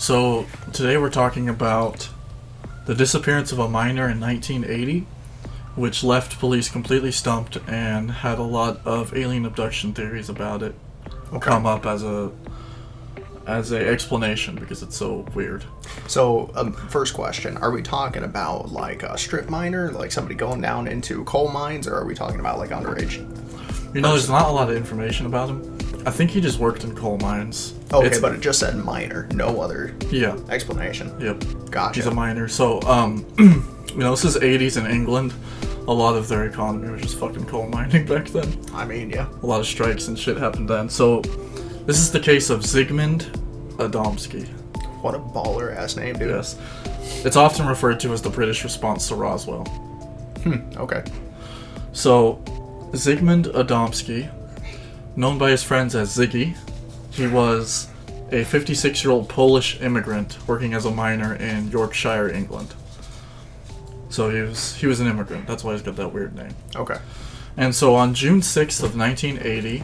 So today we're talking about the disappearance of a minor in 1980, which left police completely stumped and had a lot of alien abduction theories about it come up as a explanation because it's so weird. So, first question, are we talking about like a strip miner, like somebody going down into coal mines, or are we talking about like underage? You know, there's not a lot of information about him. I think he just worked in coal mines. Okay, but it just said miner, no other explanation. Yep. Gotcha. He's a miner. So, this is 80s in England. A lot of their economy was just fucking coal mining back then. I mean, yeah. A lot of strikes and shit happened then. So, this is the case of Zigmund Adamski. What a baller ass name, dude. Yes. It's often referred to as the British response to Roswell. Okay. So, Zigmund Adamski, known by his friends as Ziggy, he was a 56-year-old Polish immigrant working as a miner in Yorkshire, England. So he was an immigrant. That's why he's got that weird name. Okay. And so on June 6th of 1980,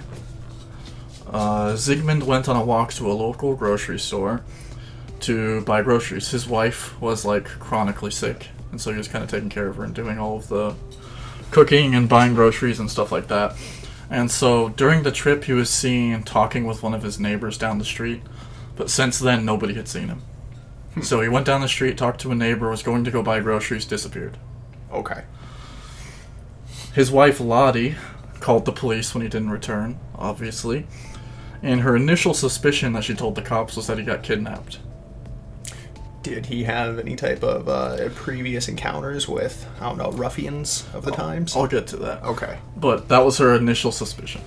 Zygmunt went on a walk to a local grocery store to buy groceries. His wife was chronically sick, and so he was kind of taking care of her and doing all of the cooking and buying groceries and stuff like that. And so during the trip, he was seen talking with one of his neighbors down the street, but since then nobody had seen him. So he went down the street, talked to a neighbor, was going to go buy groceries, disappeared. Okay. His wife Lottie called the police when he didn't return, obviously. And her initial suspicion that she told the cops was that he got kidnapped. Did he have any type of previous encounters with, ruffians of the times? I'll get to that. Okay. But that was her initial suspicion.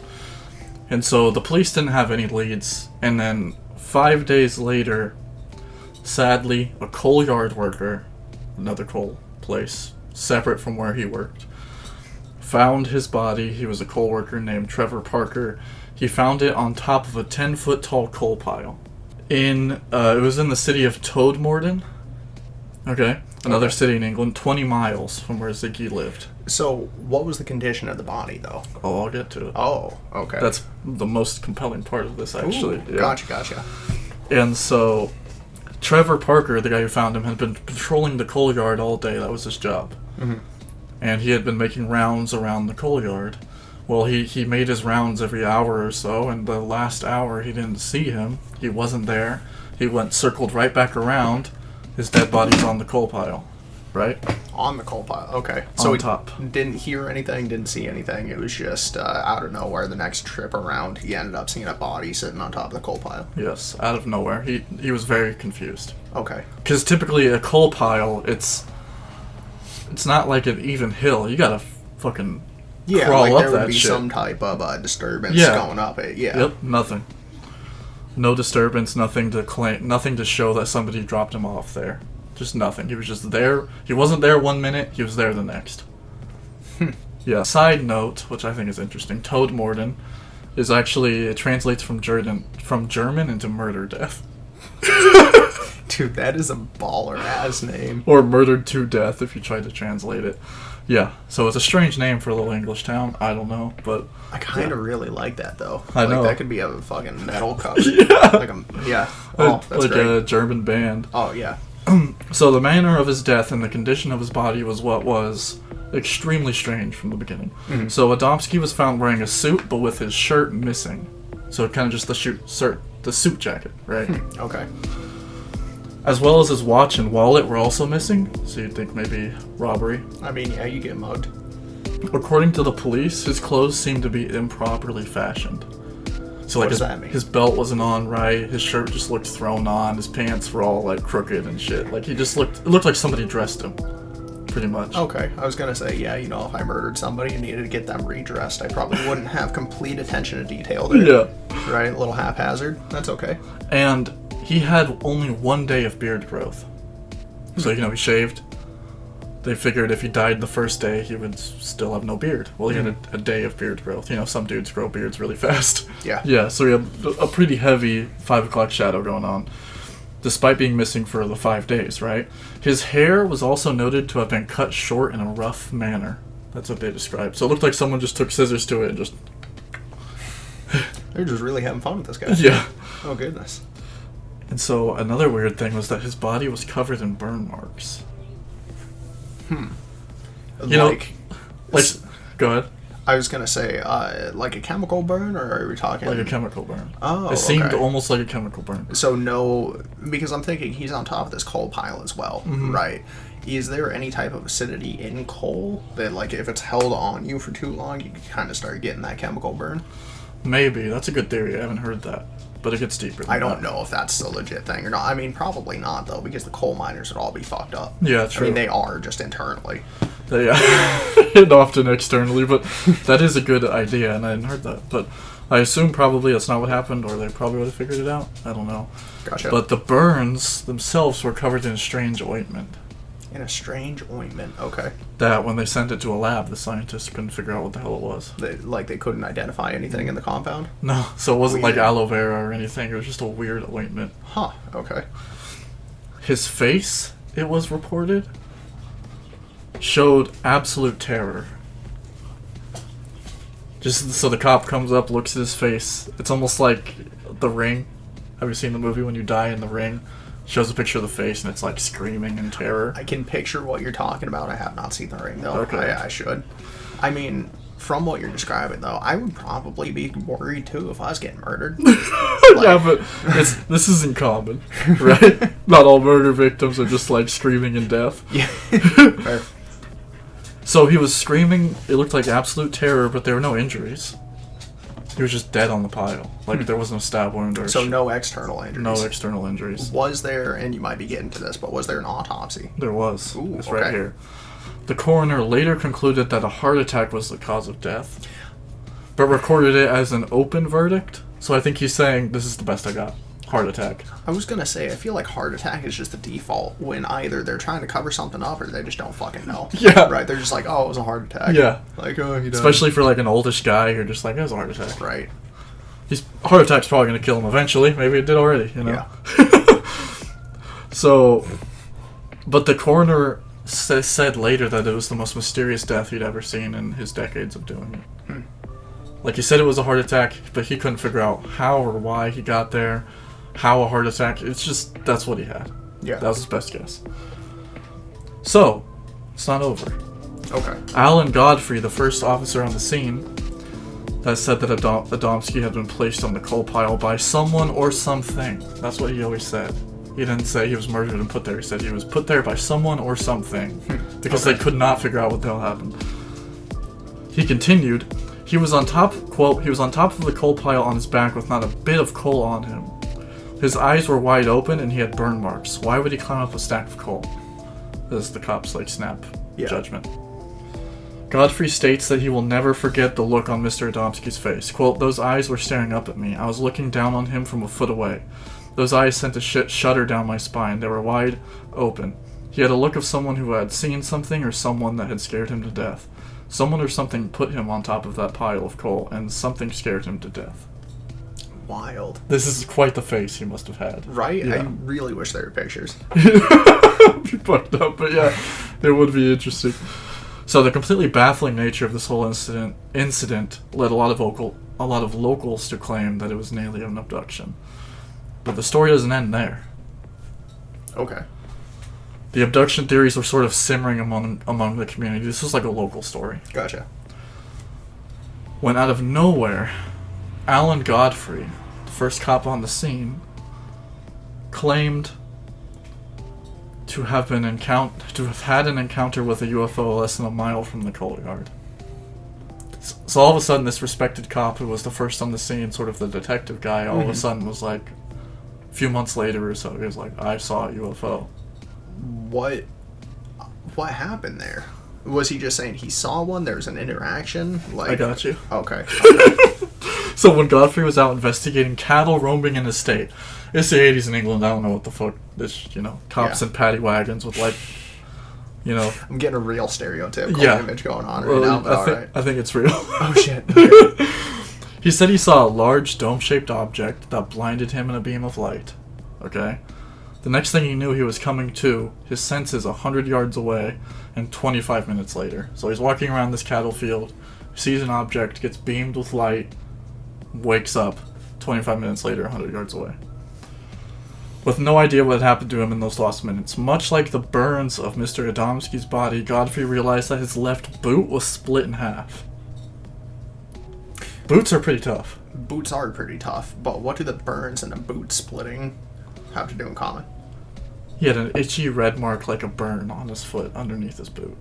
And so the police didn't have any leads. And then 5 days later, sadly, a coal yard worker, another coal place, separate from where he worked, found his body. He was a coal worker named Trevor Parker. He found it on top of a 10-foot tall coal pile. It was in the city of Todmorden. Okay. Another city in England, 20 miles from where Ziggy lived. So, what was the condition of the body, though? Oh, I'll get to it. Oh, okay. That's the most compelling part of this, actually. Ooh, Gotcha. And so, Trevor Parker, the guy who found him, had been patrolling the coal yard all day. That was his job. Mm-hmm. And he had been making rounds around the coal yard. Well, he made his rounds every hour or so, and the last hour he didn't see him. He wasn't there. He circled right back around. His dead body's on the coal pile, right? On the coal pile, okay. So on top. Didn't hear anything, didn't see anything. It was just out of nowhere. The next trip around, he ended up seeing a body sitting on top of the coal pile. Yes, out of nowhere. He was very confused. Okay. Because typically a coal pile, it's not like an even hill. You gotta fucking crawl up that shit. There would be some type of disturbance going up it. Yeah. Yep. Nothing. No disturbance. Nothing to claim. Nothing to show that somebody dropped him off there. Just nothing. He was just there. He wasn't there 1 minute. He was there the next. Yeah. Side note, which I think is interesting. Todmorden is actually, it translates from German into murder death. Dude, that is a baller ass name. Or murdered to death if you try to translate it. Yeah, so it's a strange name for a little English town. I don't know, but I kind of really like that though. I know that could be a fucking metal cover. Yeah. Oh, that's like great. A German band. Oh yeah. So the manner of his death and the condition of his body was what was extremely strange from the beginning. Mm-hmm. So Adamski was found wearing a suit, but with his shirt missing. So kind of just the suit jacket, right? Okay. As well as his watch and wallet were also missing, so you'd think maybe robbery. I mean, yeah, you get mugged. According to the police, his clothes seemed to be improperly fashioned. So what does that mean? His belt wasn't on right, his shirt just looked thrown on, his pants were all crooked and shit. It looked like somebody dressed him, pretty much. Okay, I was gonna say, if I murdered somebody and needed to get them redressed, I probably wouldn't have complete attention to detail there. Yeah. Right, a little haphazard, that's okay. And he had only 1 day of beard growth. So, he shaved. They figured if he died the first day, he would still have no beard. Well, he had a day of beard growth. Some dudes grow beards really fast. Yeah. Yeah, so he had a pretty heavy 5 o'clock shadow going on, despite being missing for the 5 days, right? His hair was also noted to have been cut short in a rough manner. That's what they described. So it looked like someone just took scissors to it and just... They're just really having fun with this guy. Yeah. Oh, goodness. And so another weird thing was that his body was covered in burn marks. You Like, go ahead. I was gonna say, like a chemical burn, or are we talking Like a chemical burn. Oh, It seemed okay. almost like a chemical burn. So no, because I'm thinking he's on top of this coal pile as well, right? Is there any type of acidity in coal that, like, if it's held on you for too long, you can kind of start getting that chemical burn? Maybe. That's a good theory. I haven't heard that. But it gets deeper than I don't that. know if that's a legit thing or not. I mean, probably not, though, because the coal miners would all be fucked up. Yeah, I true. mean, they are just internally. Yeah, and often externally, but that is a good idea, and I hadn't heard that. But I assume probably that's not what happened, or they probably would have figured it out. I don't know. Gotcha. But the burns themselves were covered in a strange ointment. In a strange ointment. Okay. That when they sent it to a lab, the scientists couldn't figure out what the hell it was. They couldn't identify anything in the compound? No, so it wasn't like Weird. aloe vera or anything. It was just a weird ointment. Huh. Okay. His face, it was reported, showed absolute terror. Just so the cop comes up, looks at his face. It's almost like The Ring. Have you seen the movie when you die in The Ring? Shows a picture of the face and it's like screaming in terror. I can picture what you're talking about. I have not seen The Ring, though. Okay. I should. I mean, from what you're describing, though, I would probably be worried, too, if I was getting murdered. Yeah, but this isn't common, right? Not all murder victims are just like screaming in death. Yeah. Fair. So he was screaming, it looked like absolute terror, but there were no injuries. He was just dead on the pile. Like, there was no stab wound or So no external injuries. no external injuries. Was there, and you might be getting to this, but was there an autopsy? There was. Ooh, it's right okay. here. The coroner later concluded that a heart attack was the cause of death, but recorded it as an open verdict. So I think he's saying, this is the best I got. Heart attack. I was gonna say, I feel like heart attack is just the default when either they're trying to cover something up or they just don't fucking know. Yeah. Right? They're just like, oh, it was a heart attack. Yeah. Like, oh, he died. Especially for like an oldish guy, you're just like, it was a heart attack. Right. His heart attack's probably going to kill him eventually. Maybe it did already, you know? Yeah. So, but the coroner said later that it was the most mysterious death he'd ever seen in his decades of doing it. Like, he said it was a heart attack, but he couldn't figure out how or why he got there, how a heart attack. It's just, that's what he had. Yeah. That was his best guess. So, it's not over. Okay. Alan Godfrey, the first officer on the scene, that said that Adamski had been placed on the coal pile by someone or something. That's what he always said. He didn't say he was murdered and put there. He said he was put there by someone or something. Because Okay. they could not figure out what the hell happened. He continued, he was on top, quote, he was on top of the coal pile on his back with not a bit of coal on him. His eyes were wide open and he had burn marks. Why would he climb up a stack of coal? This is the cop's like snap judgment. Godfrey states that he will never forget the look on Mr. Adamski's face. Quote, those eyes were staring up at me. I was looking down on him from a foot away. Those eyes sent a shudder down my spine. They were wide open. He had a look of someone who had seen something or someone that had scared him to death. Someone or something put him on top of that pile of coal, and something scared him to death. Wild. This is quite the face he must have had. Right? Yeah. I really wish there were pictures. Be fucked up, but yeah, it would be interesting. So the completely baffling nature of this whole incident led a lot of locals to claim that it was an alien abduction. But the story doesn't end there. Okay. The abduction theories were sort of simmering among the community. This was like a local story. Gotcha. When out of nowhere, Alan Godfrey, the first cop on the scene, claimed to have had an encounter with a UFO less than a mile from the coal yard. So all of a sudden, this respected cop who was the first on the scene, sort of the detective guy, all of a sudden was like, a few months later or so, he was like, I saw a UFO. What happened there? Was he just saying he saw one? There was an interaction? Like, I got you. Okay. So when Godfrey was out investigating cattle roaming in his state, it's the 80s in England, I don't know what the fuck, this, cops Yeah. and paddy wagons with like, I'm getting a real stereotypical Yeah. image going on right now, but alright. I think it's real. Oh shit. Okay. He said he saw a large dome-shaped object that blinded him in a beam of light. Okay? The next thing he knew, he was coming to his senses 100 yards away and 25 minutes later. So he's walking around this cattle field, sees an object, gets beamed with light, wakes up 25 minutes later 100 yards away. with no idea what had happened to him in those lost minutes. Much like the burns of Mr. Adamski's body, Godfrey realized that his left boot was split in half. Boots are pretty tough. Boots are pretty tough, but what do the burns and the boot splitting have to do in common? He had an itchy red mark like a burn on his foot underneath his boot.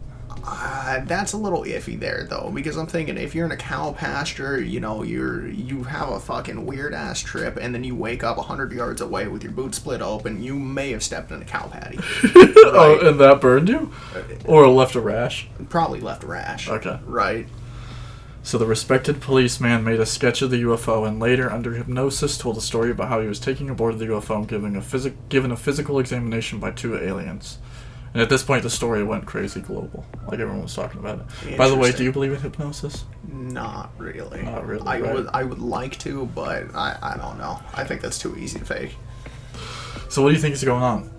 That's a little iffy there, though, because I'm thinking if you're in a cow pasture, you know, you have a fucking weird-ass trip, and then you wake up 100 yards away with your boot split open, you may have stepped in a cow patty. Right? Oh, and that burned you? Or left a rash? Probably left a rash. Okay. Right. So the respected policeman made a sketch of the UFO and later, under hypnosis, told a story about how he was taken aboard the UFO and given a physical examination by 2 aliens. And at this point, the story went crazy global. Like, everyone was talking about it. By the way, do you believe in hypnosis? Not really. Not really, I would like to, but I don't know. I think that's too easy to fake. So what do you think is going on?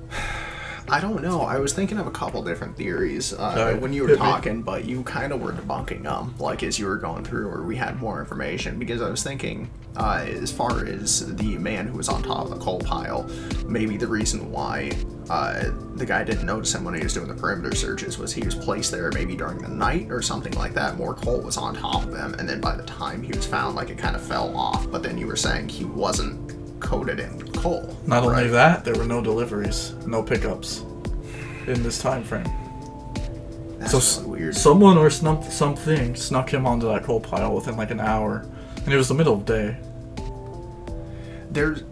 I don't know. I was thinking of a couple different theories when you were talking, but you kind of were debunking them, like, as you were going through, or we had more information, because I was thinking, as far as the man who was on top of the coal pile, maybe the reason why the guy didn't notice him when he was doing the perimeter searches was he was placed there maybe during the night or something like that. More coal was on top of him, and then by the time he was found, like, it kind of fell off, but then you were saying he wasn't coated in coal. Not only that, there were no deliveries, no pickups in this time frame. That's so really weird. Someone or something snuck him onto that coal pile within like an hour, and it was the middle of the day.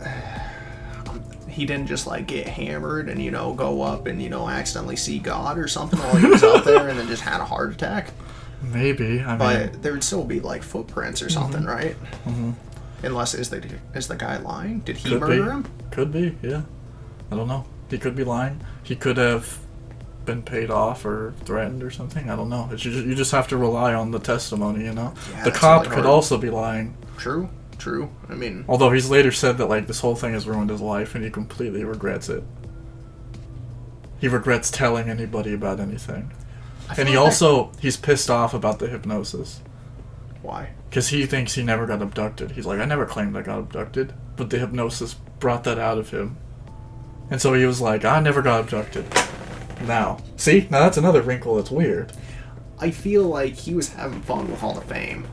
He didn't just like get hammered and, you know, go up and, you know, accidentally see God or something while he was out there and then just had a heart attack. Maybe. But there would still be like footprints or something, right? Mm-hmm. Unless is the guy lying? Did he murder him? Could be, yeah. I don't know. He could be lying. He could have been paid off or threatened or something. I don't know. You just have to rely on the testimony, you know? Yeah, the cop could also be lying. True. I mean... Although he's later said that, like, this whole thing has ruined his life and he completely regrets it. He regrets telling anybody about anything. And he's pissed off about the hypnosis. Why? Because he thinks he never got abducted. He's like, I never claimed I got abducted, but the hypnosis brought that out of him. And so he was like, I never got abducted. Now. See? Now that's another wrinkle that's weird. I feel like he was having fun with all the fame.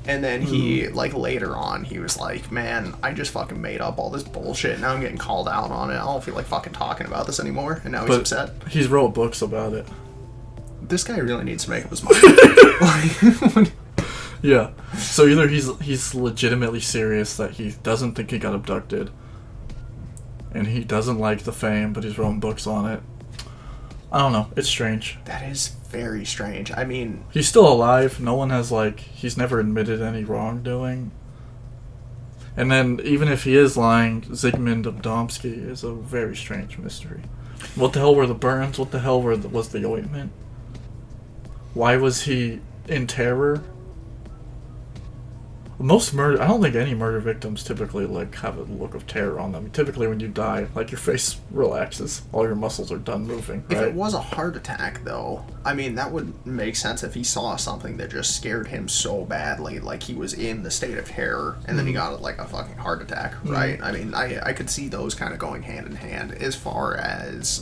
And then he, like, later on, he was like, man, I just fucking made up all this bullshit. Now I'm getting called out on it. I don't feel like fucking talking about this anymore. And now he's upset. He's wrote books about it. This guy really needs to make up his mind. Yeah. So either he's legitimately serious that he doesn't think he got abducted, and he doesn't like the fame, but he's writing books on it. I don't know. It's strange. That is very strange. I mean... He's still alive. No one has, like... He's never admitted any wrongdoing. And then, even if he is lying, Zigmund Adamski is a very strange mystery. What the hell were the burns? What the hell was the ointment? Why was he in terror? Most murder... I don't think any murder victims typically, like, have a look of terror on them. Typically, when you die, like, your face relaxes. All your muscles are done moving, right? If it was a heart attack, though, I mean, that would make sense if he saw something that just scared him so badly, like he was in the state of terror, and then he got, like, a fucking heart attack, right? I mean, I could see those kind of going hand in hand. As far as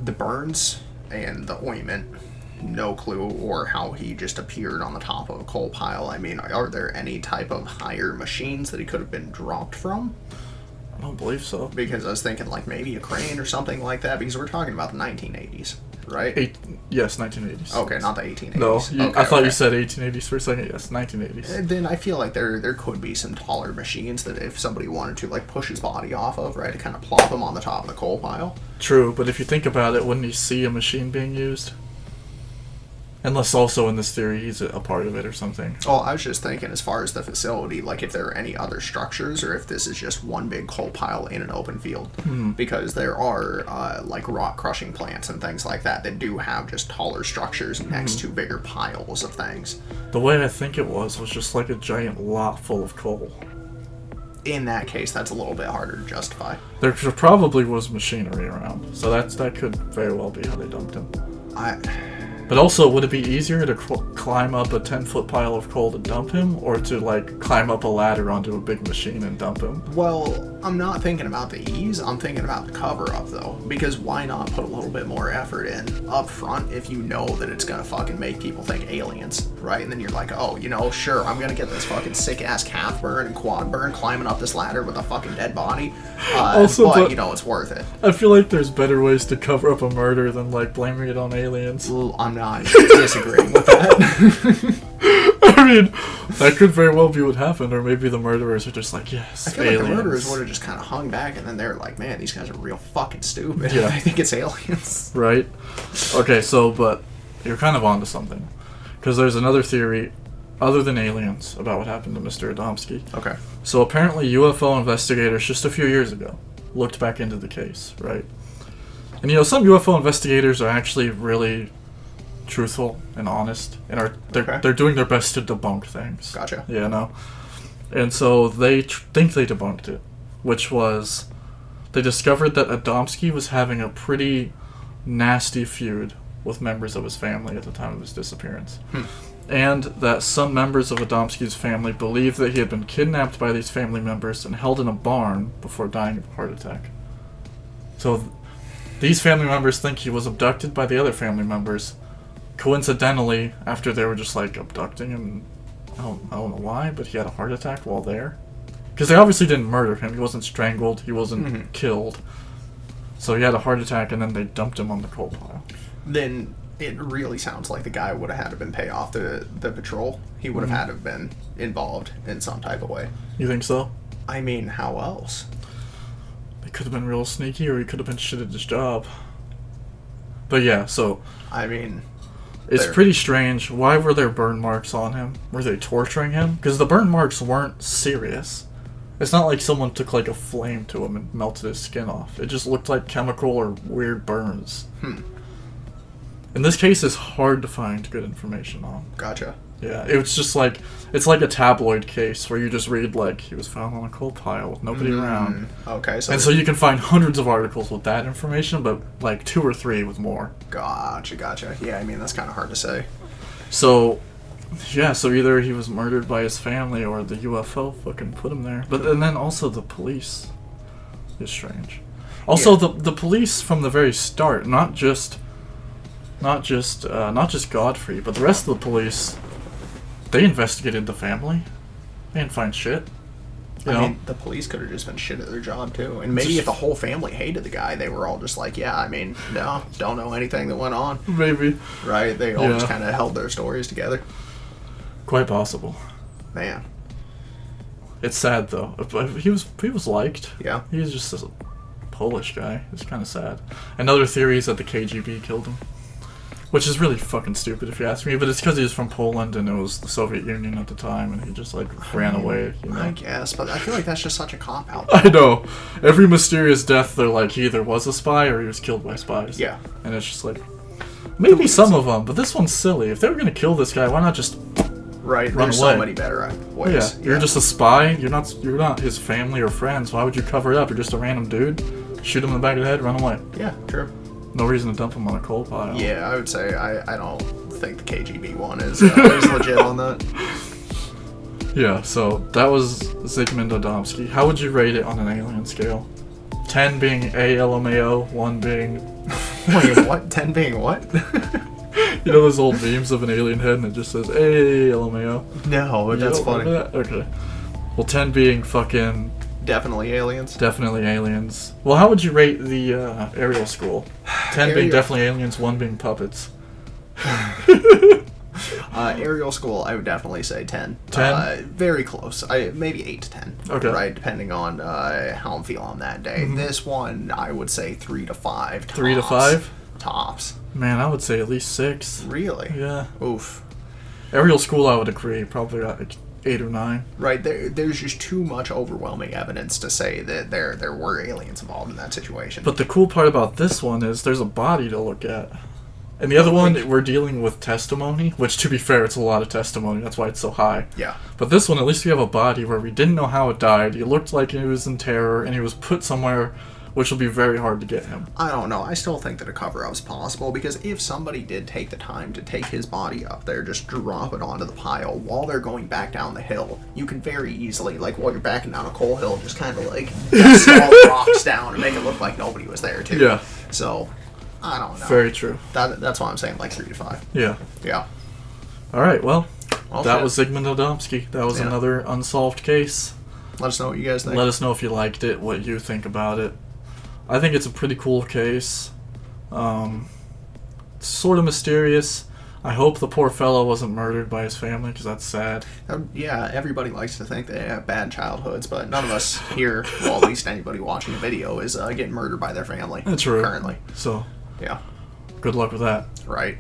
the burns and the ointment... No clue, or how he just appeared on the top of a coal pile. I mean, are there any type of higher machines that he could have been dropped from? I don't believe so. Because I was thinking, like, maybe a crane or something like that, because we're talking about the 1980s, right? Yes, 1980s. Okay, not the 1880s. No, I thought you said 1880s for a second. Yes, 1980s. And then I feel like there could be some taller machines that if somebody wanted to, like, push his body off of, right, to kind of plop him on the top of the coal pile. True, but if you think about it, wouldn't he see a machine being used? Unless also in this theory he's a part of it or something. Oh, I was just thinking as far as the facility, like if there are any other structures or if this is just one big coal pile in an open field. Because there are like rock crushing plants and things like that that do have just taller structures next to bigger piles of things. The way I think it was just like a giant lot full of coal. In that case, that's a little bit harder to justify. There probably was machinery around, so that could very well be how they dumped him. But also, would it be easier to climb up a 10-foot pile of coal to dump him, or to, like, climb up a ladder onto a big machine and dump him? Well, I'm not thinking about the ease, I'm thinking about the cover-up, though. Because why not put a little bit more effort in up front if you know that it's gonna fucking make people think aliens, right? And then you're like, oh, you know, sure, I'm gonna get this fucking sick-ass calf burn and quad burn climbing up this ladder with a fucking dead body. But, you know, it's worth it. I feel like there's better ways to cover up a murder than, like, blaming it on aliens. Well, I'm not disagreeing with that. I mean, that could very well be what happened, or maybe the murderers are just like, yes, I feel aliens. like the murderers would have just kind of hung back, and then they're like, man, these guys are real fucking stupid. Yeah. I think it's aliens. Right? Okay, so, but you're kind of onto something. Because there's another theory, other than aliens, about what happened to Mr. Adamski. Okay. So apparently UFO investigators just a few years ago looked back into the case, right? And, you know, some UFO investigators are actually really truthful and honest, and they're doing their best to debunk things. Gotcha. Yeah, no. And so they think they debunked it, which was they discovered that Adamski was having a pretty nasty feud with members of his family at the time of his disappearance. And that some members of Adamski's family believed that he had been kidnapped by these family members and held in a barn before dying of a heart attack. So these family members think he was abducted by the other family members, coincidentally, after they were just, like, abducting him. I don't know why, but he had a heart attack while there. Because they obviously didn't murder him. He wasn't strangled. He wasn't killed. So he had a heart attack, and then they dumped him on the coal pile. Then it really sounds like the guy would have had to been pay off the patrol. He would have had to have been involved in some type of way. You think so? I mean, how else? He could have been real sneaky, or he could have been shit at his job. But yeah, so... I mean... It's pretty strange. Why were there burn marks on him? Were they torturing him? Because the burn marks weren't serious. It's not like someone took, like, a flame to him and melted his skin off. It just looked like chemical or weird burns. In this case, it's hard to find good information on. Gotcha. Yeah, it was just like, it's like a tabloid case where you just read, like, he was found on a coal pile with nobody around. Okay, so... And so you can find hundreds of articles with that information, but, like, 2 or 3 with more. Gotcha. Yeah, I mean, that's kind of hard to say. So, yeah, so either he was murdered by his family or the UFO fucking put him there. But and then also the police is strange. Also, the police from the very start, not just Godfrey, but the rest of the police, they investigated the family. They didn't find shit. You know? I mean, the police could have just been shit at their job, too. And maybe if the whole family hated the guy, they were all just like, yeah, I mean, no, don't know anything that went on. Maybe. Right? They all just kind of held their stories together. Quite possible. Man. It's sad, though. He was liked. Yeah. He was just a Polish guy. It's kind of sad. Another theory is that the KGB killed him. Which is really fucking stupid if you ask me, but it's because he was from Poland and it was the Soviet Union at the time and he just, like, ran away, you know? I guess, but I feel like that's just such a cop-out. I know. Every mysterious death, they're like, he either was a spy or he was killed by spies. Yeah. And it's just like, maybe some of them, but this one's silly. If they were going to kill this guy, why not just Right, run there's away? so many better ways. Yeah, you're just a spy. You're not his family or friends. Why would you cover it up? You're just a random dude. Shoot him in the back of the head, run away. Yeah, true. No reason to dump him on a coal pile. Yeah, I would say I don't think the KGB one is legit on that. Yeah, so that was Zigmund Adamski. How would you rate it on an alien scale? 10 being A-L-M-A-O, 1 being... Wait, what? 10 being what? You know those old memes of an alien head and it just says A-L-M-A-O? No, but that's funny. That? Okay. Well, 10 being fucking... Definitely aliens. Definitely aliens. Well, how would you rate the aerial school? 10 being definitely aliens, 1 being puppets. Aerial school, I would definitely say 10. 10? Very close. Maybe 8 to 10. Okay. Right, depending on how I'm feeling on that day. This one, I would say 3 to 5. Tops. 3 to 5? Tops. Man, I would say at least 6. Really? Yeah. Oof. Aerial school, I would agree. Probably like 8 or 9. Right, there's just too much overwhelming evidence to say that there were aliens involved in that situation. But the cool part about this one is there's a body to look at. And the other one, we're dealing with testimony, which, to be fair, it's a lot of testimony. That's why it's so high. Yeah. But this one, at least we have a body where we didn't know how it died. He looked like he was in terror, and he was put somewhere which will be very hard to get him. I don't know. I still think that a cover-up's possible, because if somebody did take the time to take his body up there, just drop it onto the pile while they're going back down the hill, you can very easily, like while you're backing down a coal hill, just kind of like slow rocks down and make it look like nobody was there too. Yeah. So, I don't know. Very true. That's why I'm saying like 3 to 5. Yeah. Yeah. All right, well, that shit. was Zigmund Adamski. That was another unsolved case. Let us know what you guys think. Let us know if you liked it, what you think about it. I think it's a pretty cool case. It's sort of mysterious. I hope the poor fellow wasn't murdered by his family, because that's sad. Yeah, everybody likes to think they have bad childhoods, but none of us here, well, at least anybody watching the video, is getting murdered by their family. That's true. Currently. So, yeah. good luck with that. Right.